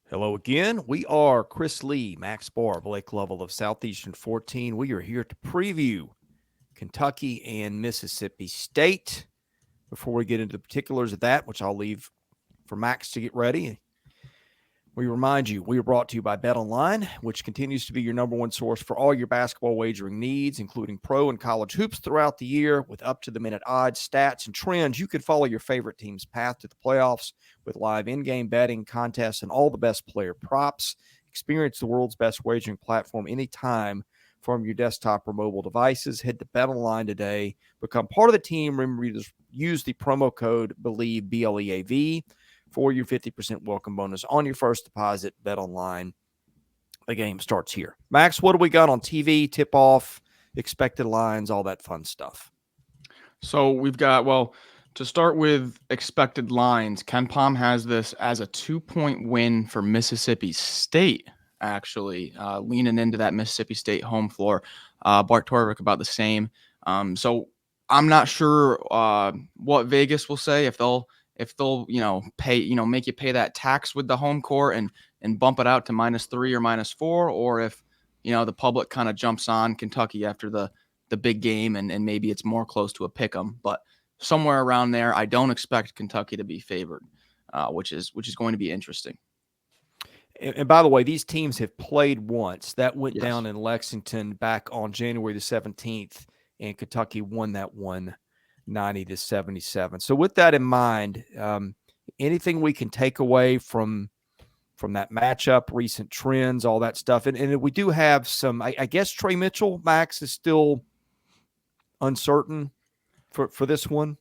Hello again. We are Chris Lee, Max Barr, Blake Lovell of Southeastern 14. We are here to preview Kentucky and Mississippi State. Before we get into the particulars of that, which I'll leave for Max to get ready, we remind you we are brought to you by BetOnline, which continues to be your number one source for all your basketball wagering needs, including pro and college hoops throughout the year with up-to-the-minute odds, stats, and trends. You can follow your favorite team's path to the playoffs with live in-game betting, contests, and all the best player props. Experience the world's best wagering platform anytime from your desktop or mobile devices. Head to BetOnline today. Become part of the team. Remember to use the promo code BELIEVE, BLEAV, for your 50% welcome bonus on your first deposit. BetOnline. The game starts here. Max, what do we got on TV, tip-off, expected lines, all that fun stuff? So we've got, to start with expected lines, KenPom has this as a 2-point win for Mississippi State, actually, leaning into that Mississippi State home floor. Bart Torvik about the same. So I'm not sure what Vegas will say, if they'll pay, make you pay that tax with the home court and bump it out to -3 or -4, or if, the public kind of jumps on Kentucky after the big game and maybe it's more close to a pick 'em, but somewhere around there. I don't expect Kentucky to be favored, which is going to be interesting. And by the way, these teams have played once. That went down Yes. in Lexington back on January the 17th, and Kentucky won that one 90-77. So with that in mind, anything we can take away from that matchup, recent trends, all that stuff. And we do have some, I guess Trey Mitchell, Max, is still uncertain for this one.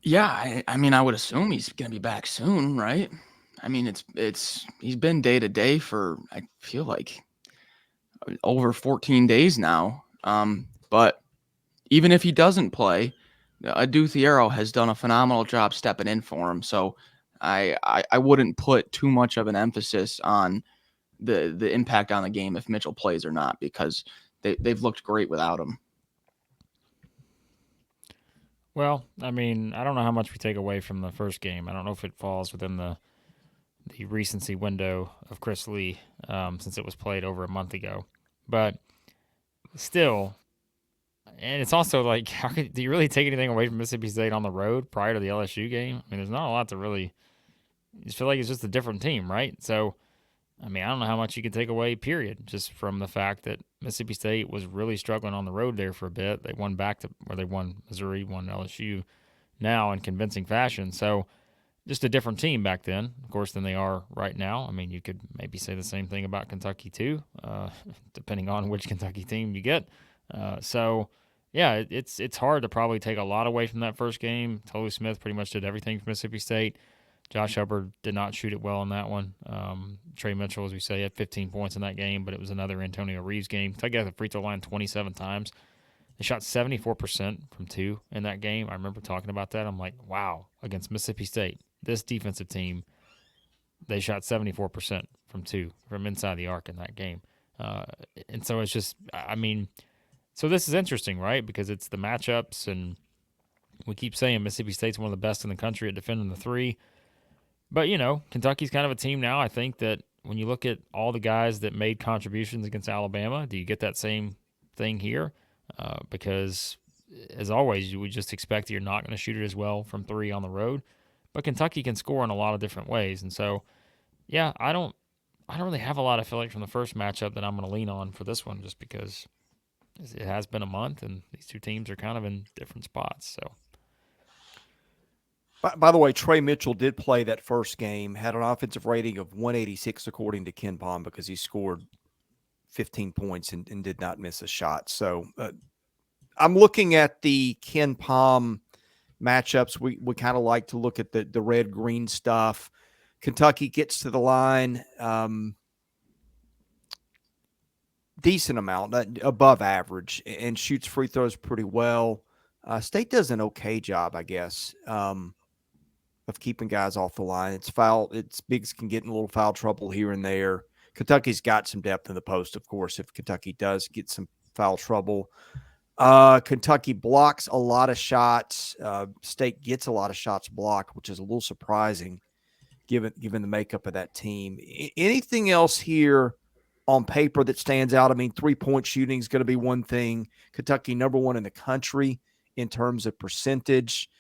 Yeah, I mean, I would assume he's going to be back soon, right? I mean, he's been day to day for, I feel like, over 14 days now. But even if he doesn't play, Adu Thiero has done a phenomenal job stepping in for him. So I wouldn't put too much of an emphasis on the impact on the game if Mitchell plays or not, because they've looked great without him. Well, I mean, I don't know how much we take away from the first game. I don't know if it falls within the recency window of Chris Lee, since it was played over a month ago. But still, and it's also like, do you really take anything away from Mississippi State on the road prior to the LSU game? I mean, there's not a lot to really. You just feel like it's just a different team, right? So, I mean, I don't know how much you could take away, period, just from the fact that Mississippi State was really struggling on the road there for a bit. They won back to where they won Missouri, won LSU now in convincing fashion. So, just a different team back then, of course, than they are right now. I mean, you could maybe say the same thing about Kentucky too, depending on which Kentucky team you get. So, yeah, it's hard to probably take a lot away from that first game. Tolu Smith pretty much did everything for Mississippi State. Josh Hubbard did not shoot it well in that one. Trey Mitchell, as we say, had 15 points in that game, but it was another Antonio Reeves game. Kentucky got the free throw line 27 times. They shot 74% from two in that game. I remember talking about that. I'm like, wow, against Mississippi State, this defensive team, they shot 74% from two from inside the arc in that game. And so it's just, I mean, so this is interesting, right? Because it's the matchups, and we keep saying Mississippi State's one of the best in the country at defending the three. But, Kentucky's kind of a team now, I think, that when you look at all the guys that made contributions against Alabama, do you get that same thing here? Because, as always, we just expect that you're not going to shoot it as well from three on the road. But Kentucky can score in a lot of different ways. And so, yeah, I don't really have a lot, I feel like, from the first matchup that I'm going to lean on for this one, just because it has been a month and these two teams are kind of in different spots. So. By the way, Trey Mitchell did play that first game, had an offensive rating of 186 according to KenPom, because he scored 15 points and did not miss a shot. So I'm looking at the KenPom matchups. We kind of like to look at the red-green stuff. Kentucky gets to the line decent amount, above average, and shoots free throws pretty well. State does an okay job, I guess, of keeping guys off the line. It's bigs can get in a little foul trouble here and there. Kentucky's got some depth in the post, of course, if Kentucky does get some foul trouble. Kentucky blocks a lot of shots. State gets a lot of shots blocked, which is a little surprising given the makeup of that team. Anything else here on paper that stands out? I mean, 3-point shooting is going to be one thing. Kentucky number 1 in the country in terms of percentage.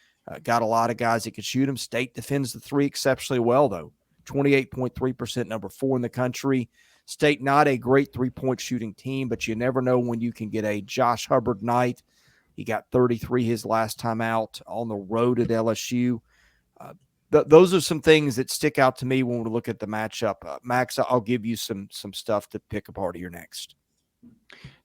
Got a lot of guys that can shoot them. State defends the 3 exceptionally well, though. 28.3%, number 4 in the country. State not a great 3-point shooting team, but you never know when you can get a Josh Hubbard night. He got 33 his last time out on the road at LSU. Those are some things that stick out to me when we look at the matchup. Max, I'll give you some stuff to pick apart here next.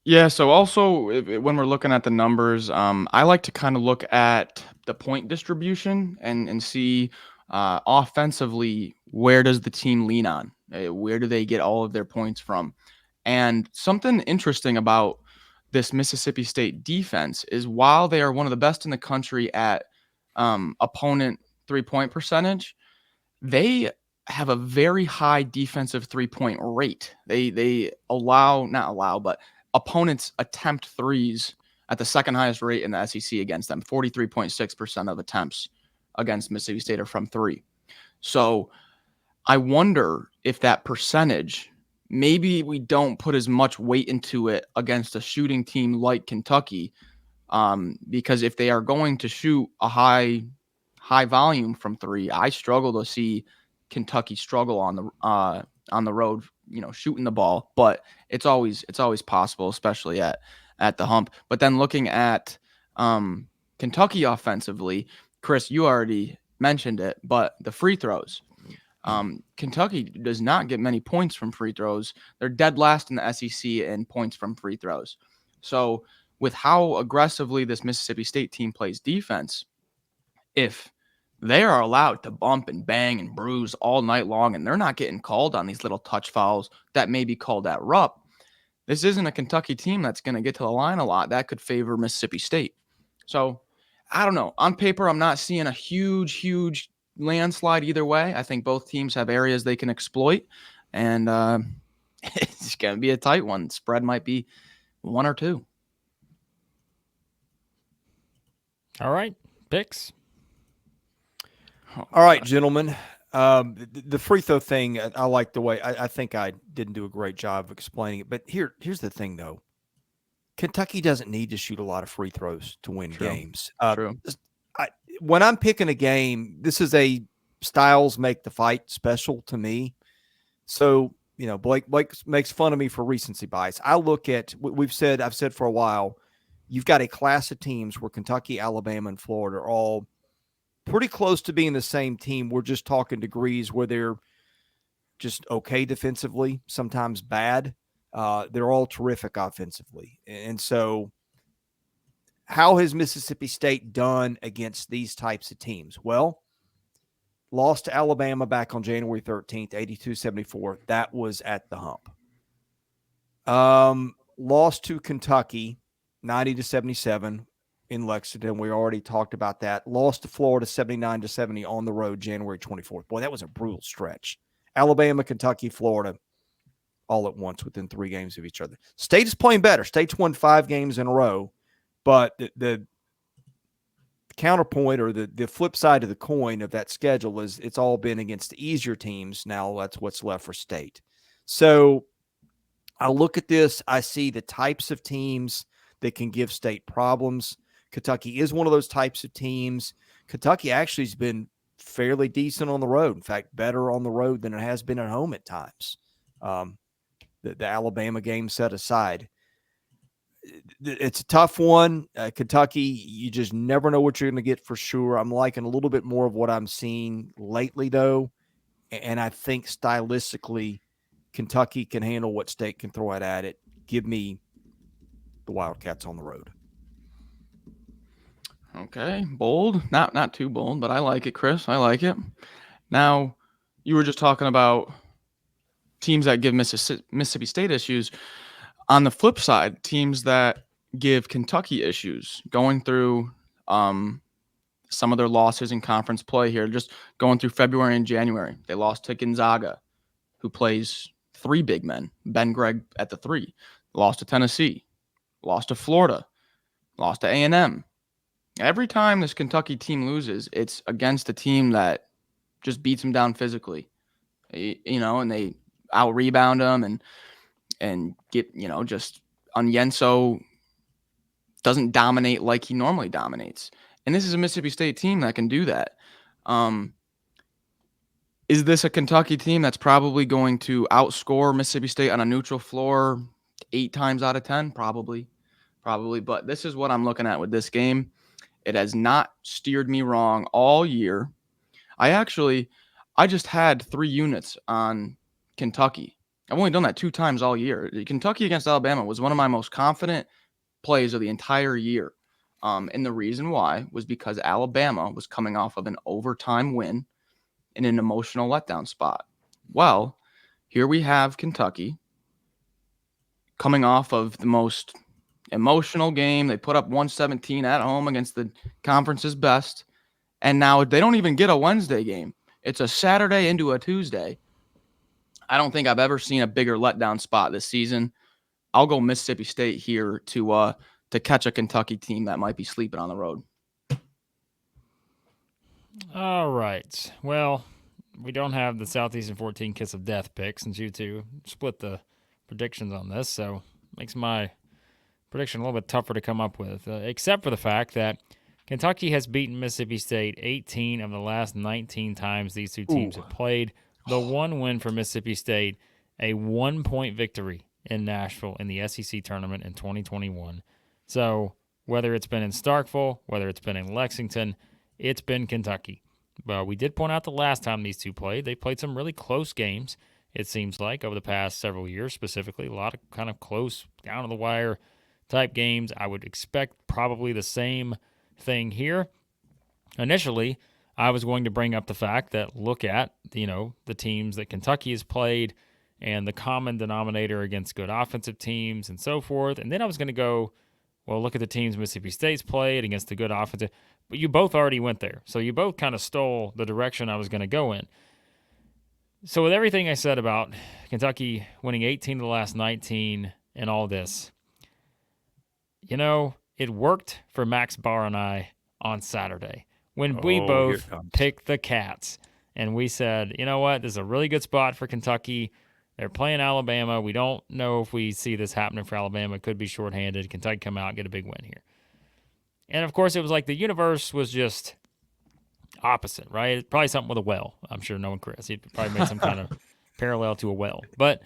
Yeah, so also when we're looking at the numbers, I like to kind of look at the point distribution and see offensively, where does the team lean on? Where do they get all of their points from? And something interesting about this Mississippi State defense is while they are one of the best in the country at opponent 3-point percentage, they have a very high defensive 3-point rate. They but opponents attempt threes at the second highest rate in the SEC against them. 43.6% of attempts against Mississippi State are from 3. So I wonder if that percentage, maybe we don't put as much weight into it against a shooting team like Kentucky, because if they are going to shoot a high volume from 3, I struggle to see Kentucky struggle on the road, shooting the ball, but it's always possible, especially at the Hump. But then looking at Kentucky offensively, Chris, you already mentioned it, but the free throws. Kentucky does not get many points from free throws. They're dead last in the SEC in points from free throws. So with how aggressively this Mississippi State team plays defense, if they are allowed to bump and bang and bruise all night long, and they're not getting called on these little touch fouls that may be called at Rupp, this isn't a Kentucky team that's going to get to the line a lot. That could favor Mississippi State. So I don't know. On paper, I'm not seeing a huge landslide either way. I think both teams have areas they can exploit, and it's going to be a tight one. Spread might be 1 or 2. All right, picks. All right, gentlemen. The free throw thing, I like the way. I think I didn't do a great job of explaining it. But here's the thing, though. Kentucky doesn't need to shoot a lot of free throws to win games. True. When I'm picking a game, this is a styles make the fight special to me. So, Blake makes fun of me for recency bias. I look at I've said for a while, you've got a class of teams where Kentucky, Alabama, and Florida are all pretty close to being the same team. We're just talking degrees where they're just okay defensively, sometimes bad. They're all terrific offensively. And so how has Mississippi State done against these types of teams? Well, lost to Alabama back on January 13th, 82-74. That was at the Hump. Lost to Kentucky, 90-77 in Lexington. We already talked about that. Lost to Florida, 79-70 on the road, January 24th. Boy, that was a brutal stretch. Alabama, Kentucky, Florida, all at once within 3 games of each other. State is playing better. State's won 5 games in a row, but the counterpoint or the flip side of the coin of that schedule is it's all been against the easier teams. Now that's what's left for State. So I look at this, I see the types of teams that can give State problems. Kentucky is one of those types of teams. Kentucky actually has been fairly decent on the road. In fact, better on the road than it has been at home at times. The Alabama game set aside. It's a tough one. Kentucky, you just never know what you're going to get for sure. I'm liking a little bit more of what I'm seeing lately, though. And I think stylistically, Kentucky can handle what State can throw at it. Give me the Wildcats on the road. Okay, bold. Not too bold, but I like it, Chris. I like it. Now, you were just talking about teams that give Mississippi State issues. On the flip side, teams that give Kentucky issues, going through some of their losses in conference play here, just going through February and January. They lost to Gonzaga, who plays 3 big men, Ben Gregg at the 3. Lost to Tennessee, lost to Florida, lost to A&M. Every time this Kentucky team loses, it's against a team that just beats them down physically, and they out rebound them and get, just Onyenso doesn't dominate like he normally dominates. And this is a Mississippi State team that can do that. Is this a Kentucky team that's probably going to outscore Mississippi State on a neutral floor 8 times out of 10? Probably. But this is what I'm looking at with this game. It has not steered me wrong all year. I just had 3 units on Kentucky. I've only done that 2 times all year. Kentucky against Alabama was one of my most confident plays of the entire year. And the reason why was because Alabama was coming off of an overtime win in an emotional letdown spot. Well, here we have Kentucky coming off of the most emotional game. They put up 117 at home against the conference's best. And now they don't even get a Wednesday game. It's a Saturday into a Tuesday. I don't think I've ever seen a bigger letdown spot this season. I'll go Mississippi State here to catch a Kentucky team that might be sleeping on the road. All right. Well, we don't have the Southeastern 14 Kiss of Death pick since you two split the predictions on this, so makes my prediction a little bit tougher to come up with, except for the fact that Kentucky has beaten Mississippi State 18 of the last 19 times these two teams have played. The one win for Mississippi State, a 1-point victory in Nashville in the SEC tournament in 2021. So whether it's been in Starkville, whether it's been in Lexington, it's been Kentucky. But we did point out the last time these two played, they played some really close games, it seems like, over the past several years specifically. A lot of kind of close, down-to-the-wire type games. I would expect probably the same thing here. Initially, I was going to bring up the fact that look at, the teams that Kentucky has played and the common denominator against good offensive teams and so forth. And then I was going to go, well, look at the teams Mississippi State's played against the good offensive. But you both already went there. So you both kind of stole the direction I was going to go in. So with everything I said about Kentucky winning 18 of the last 19 and all this, it worked for Max Barr and I on Saturday when we both picked the Cats. And we said, you know what, this is a really good spot for Kentucky. They're playing Alabama. We don't know if we see this happening for Alabama. It could be shorthanded. Kentucky come out, get a big win here. And, of course, it was like the universe was just opposite, right? Probably something with a well. I'm sure knowing Chris. He probably made some kind of parallel to a well. But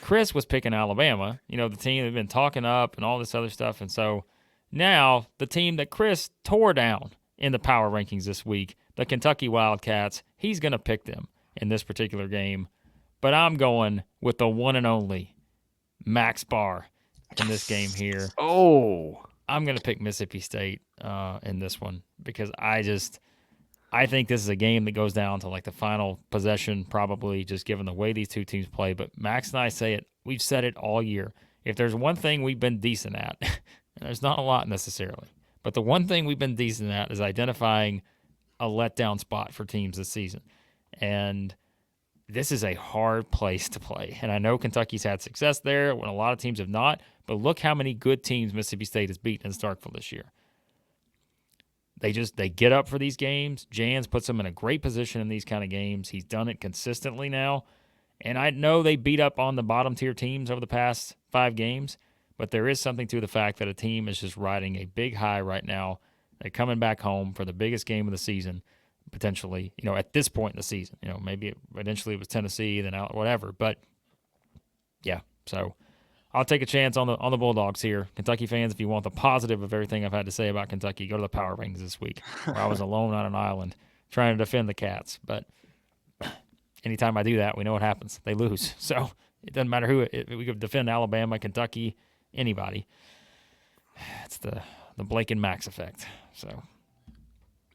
Chris was picking Alabama, the team they've been talking up and all this other stuff. And so now the team that Chris tore down in the power rankings this week, the Kentucky Wildcats, he's going to pick them in this particular game. But I'm going with the one and only Max Barr in this game here. I'm going to pick Mississippi State in this one because I think this is a game that goes down to like the final possession probably, just given the way these two teams play. But Max and I say it. We've said it all year. If there's one thing we've been decent at, and there's not a lot necessarily, but the one thing we've been decent at is identifying a letdown spot for teams this season. And this is a hard place to play. And I know Kentucky's had success there when a lot of teams have not, but look how many good teams Mississippi State has beaten in Starkville this year. They get up for these games. Jans puts them in a great position in these kind of games. He's done it consistently now. And I know they beat up on the bottom tier teams over the past 5 games, but there is something to the fact that a team is just riding a big high right now. They're coming back home for the biggest game of the season, potentially, at this point in the season. Maybe eventually it was Tennessee, then out, whatever. But, yeah, so I'll take a chance on the Bulldogs here. Kentucky fans, if you want the positive of everything I've had to say about Kentucky, go to the Power Rankings this week, where I was alone on an island trying to defend the Cats. But anytime I do that, we know what happens. They lose. So it doesn't matter who. We could defend Alabama, Kentucky, anybody. It's the Blake and Max effect. So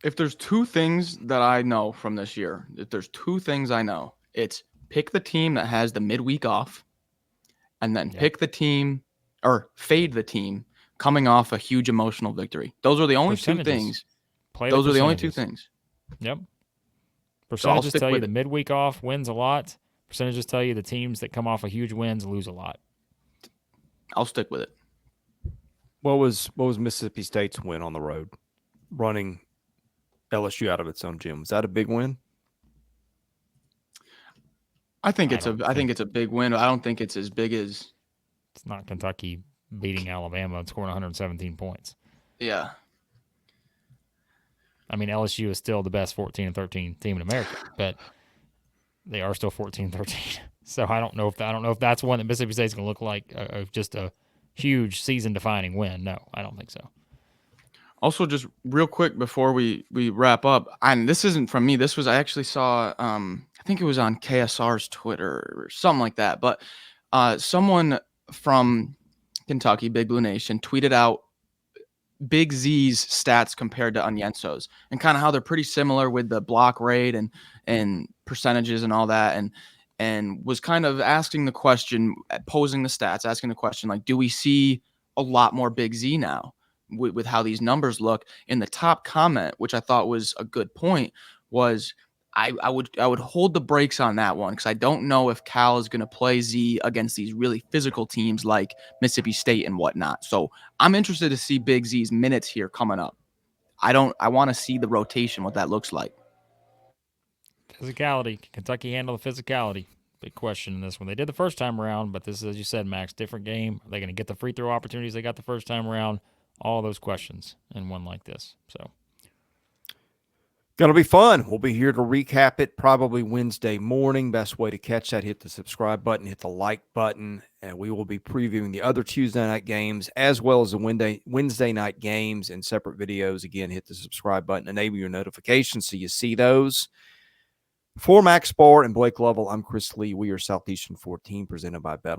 if there's 2 things that I know from this year, it's pick the team that has the midweek off, and then pick the team or fade the team coming off a huge emotional victory. Those are the only 2 things. Those are the only 2 things. Yep. Percentages tell you the midweek off wins a lot. Percentages tell you the teams that come off of huge wins lose a lot. I'll stick with it. What was Mississippi State's win on the road, running LSU out of its own gym? Was that a big win? I think I it's don't I think think- it's a big win. I don't think it's as big as. It's not Kentucky beating Alabama and scoring 117 points. Yeah. I mean, LSU is still the best 14-13 team in America, but they are still 14-13. So I don't know if that's one that Mississippi State's going to look like just a huge season-defining win. No, I don't think so. Also, just real quick before we wrap up, and this isn't from me. This was I actually saw. I think it was on KSR's Twitter or something like that. But someone from Kentucky, Big Blue Nation, tweeted out Big Z's stats compared to Onyenso's, and kind of how they're pretty similar with the block rate and percentages and all that, and was kind of asking the question, posing the stats, asking the question like, do we see a lot more Big Z now with how these numbers look? In the top comment, which I thought was a good point, was I would hold the brakes on that one because I don't know if Cal is going to play Z against these really physical teams like Mississippi State and whatnot. So I'm interested to see Big Z's minutes here coming up. I want to see the rotation, what that looks like. Physicality. Can Kentucky handle the physicality? Big question in this one. They did the first time around, but this is, as you said, Max, different game. Are they going to get the free throw opportunities they got the first time around? All those questions in one like this. So Going to be fun. We'll be here to recap it probably Wednesday morning. Best way to catch that, hit the subscribe button, hit the like button, and we will be previewing the other Tuesday night games as well as the Wednesday night games in separate videos. Again, hit the subscribe button, enable your notifications so you see those. For Max Barr and Blake Lovell, I'm Chris Lee. We are Southeastern 14, presented by Bet